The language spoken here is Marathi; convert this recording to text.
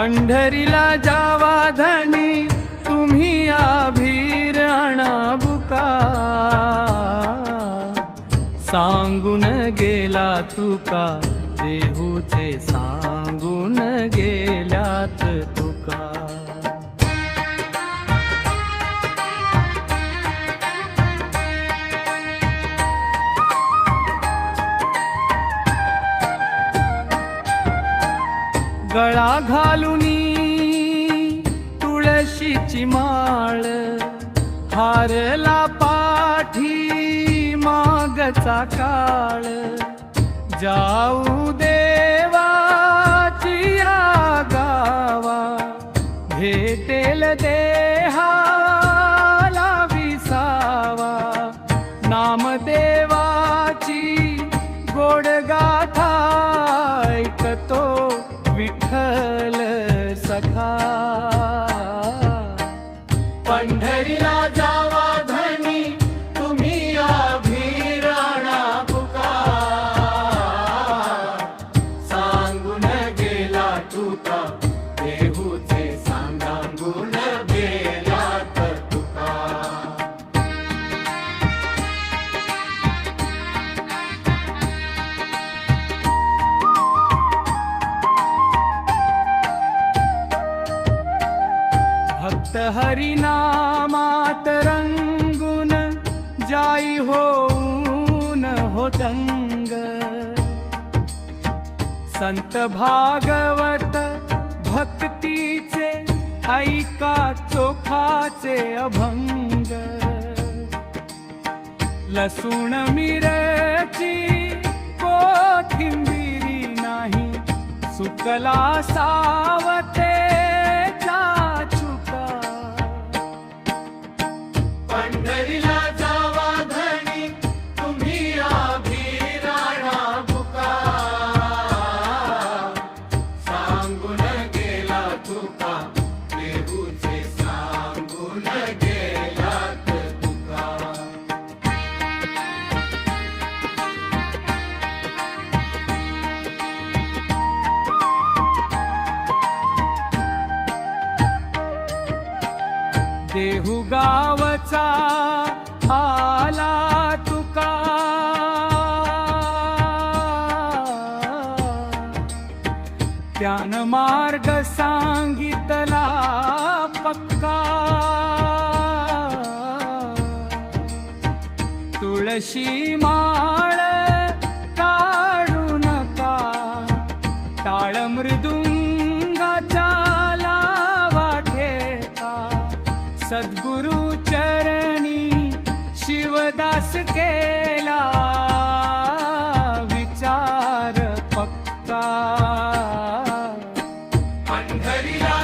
पंढरीला जावा धनी तुम्ही आभीर आणा बुका, सांगून गेला तुका देहूचे सांगून गेल्यात तुका. गळा घालुनी तुळशीची माळ, हारला पाठी मागचा काळ, जाऊ देवाची या गावा, भेटेल देहाला विसावा, नामदेवाची गोड गाथा ऐकतो विठ्ठल सखा. पंढरीला जावा धनी तुम्ही आभीर आणा बुका, सांगून गेला तुका देहूचे सांगून गेल्यात तुका. भक्त हरिनामात रंगून जाई होऊन हो दंग, संत भागवत भक्तीचे ऐका चोखाचे अभंग. लसूण मिरची कोथिंबिरी नाही, सुकला सावते पंढरीला जावा धनी तुम्ही आभीर आणा बुका, सांगून गेला तुका देहूचे सांगून गेल्यात तुका. देहू गावचा आला तुका, त्यान मार्ग सांगितला पक्का. तुळशी माळ काढू नका, टाळ मृदुंगाचा लावा ठेका. सद्गुरु चरणी शिवदास केला विचार पक्का. पंढरीला